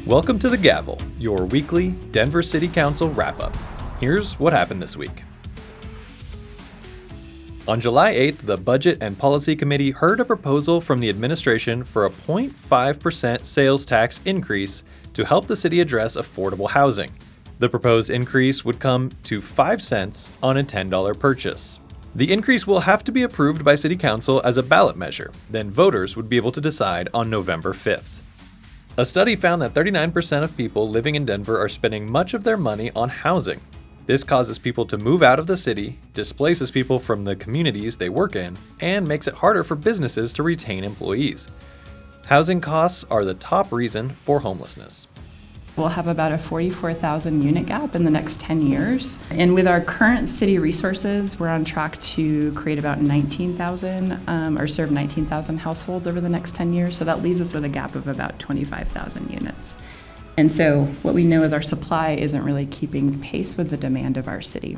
Welcome to The Gavel, your weekly Denver City Council wrap-up. Here's what happened this week. On July 8th, the Budget and Policy Committee heard a proposal from the administration for a 0.5% sales tax increase to help the city address affordable housing. The proposed increase would come to 5 cents on a $10 purchase. The increase will have to be approved by City Council as a ballot measure, then voters would be able to decide on November 5th. A study found that 39% of people living in Denver are spending much of their money on housing. This causes people to move out of the city, displaces people from the communities they work in, and makes it harder for businesses to retain employees. Housing costs are the top reason for homelessness. We'll have about a 44,000 unit gap in the next 10 years. And with our current city resources, we're on track to create about 19,000 or serve 19,000 households over the next 10 years. So that leaves us with a gap of about 25,000 units. And so what we know is our supply isn't really keeping pace with the demand of our city.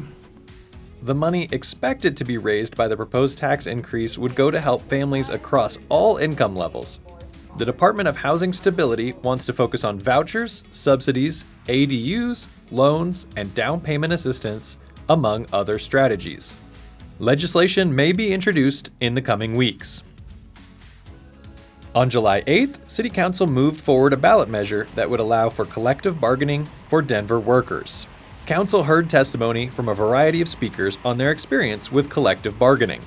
The money expected to be raised by the proposed tax increase would go to help families across all income levels. The Department of Housing Stability wants to focus on vouchers, subsidies, ADUs, loans, and down payment assistance, among other strategies. Legislation may be introduced in the coming weeks. On July 8th, City Council moved forward a ballot measure that would allow for collective bargaining for Denver workers. Council heard testimony from a variety of speakers on their experience with collective bargaining.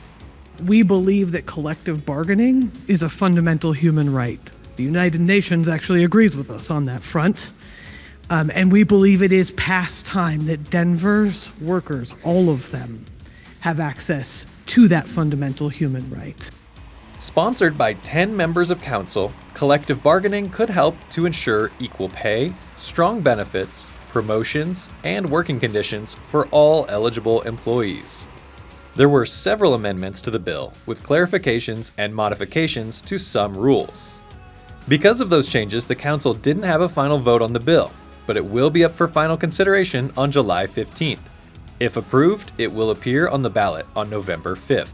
We believe that collective bargaining is a fundamental human right. The United Nations actually agrees with us on that front. And we believe it is past time that Denver's workers, all of them, have access to that fundamental human right. Sponsored by 10 members of council, collective bargaining could help to ensure equal pay, strong benefits, promotions, and working conditions for all eligible employees. There were several amendments to the bill, with clarifications and modifications to some rules. Because of those changes, the council didn't have a final vote on the bill, but it will be up for final consideration on July 15th. If approved, it will appear on the ballot on November 5th.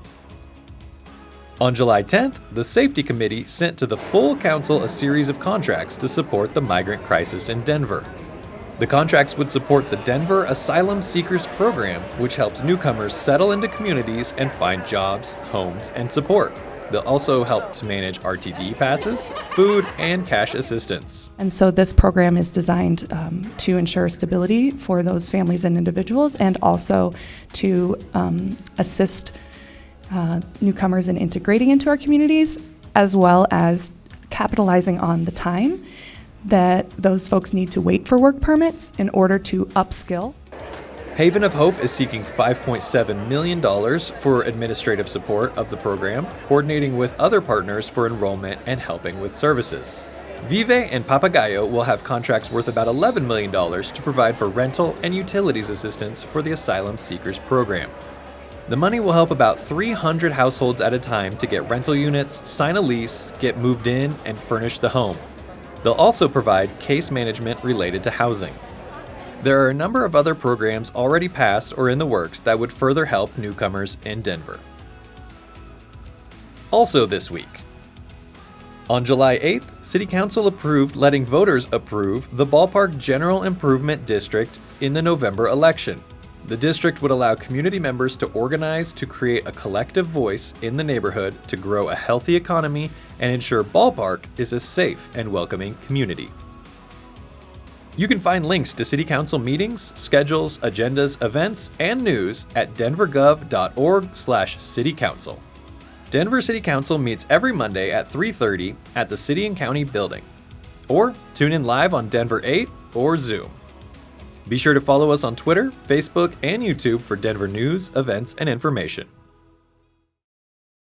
On July 10th, the Safety Committee sent to the full council a series of contracts to support the migrant crisis in Denver. The contracts would support the Denver Asylum Seekers Program, which helps newcomers settle into communities and find jobs, homes, and support. They'll also help to manage RTD passes, food, and cash assistance. And so this program is designed to ensure stability for those families and individuals, and also to assist newcomers in integrating into our communities, as well as capitalizing on the time that those folks need to wait for work permits in order to upskill. Haven of Hope is seeking $5.7 million for administrative support of the program, coordinating with other partners for enrollment and helping with services. Vive and Papagayo will have contracts worth about $11 million to provide for rental and utilities assistance for the Asylum Seekers Program. The money will help about 300 households at a time to get rental units, sign a lease, get moved in, and furnish the home. They'll also provide case management related to housing. There are a number of other programs already passed or in the works that would further help newcomers in Denver. Also this week, on July 8th, City Council approved letting voters approve the Ballpark General Improvement District in the November election. The district would allow community members to organize to create a collective voice in the neighborhood to grow a healthy economy and ensure Ballpark is a safe and welcoming community. You can find links to City Council meetings, schedules, agendas, events, and news at denvergov.org/citycouncil. Denver City Council meets every Monday at 3:30 at the City and County Building. Or tune in live on Denver 8 or Zoom. Be sure to follow us on Twitter, Facebook, and YouTube for Denver news, events, and information.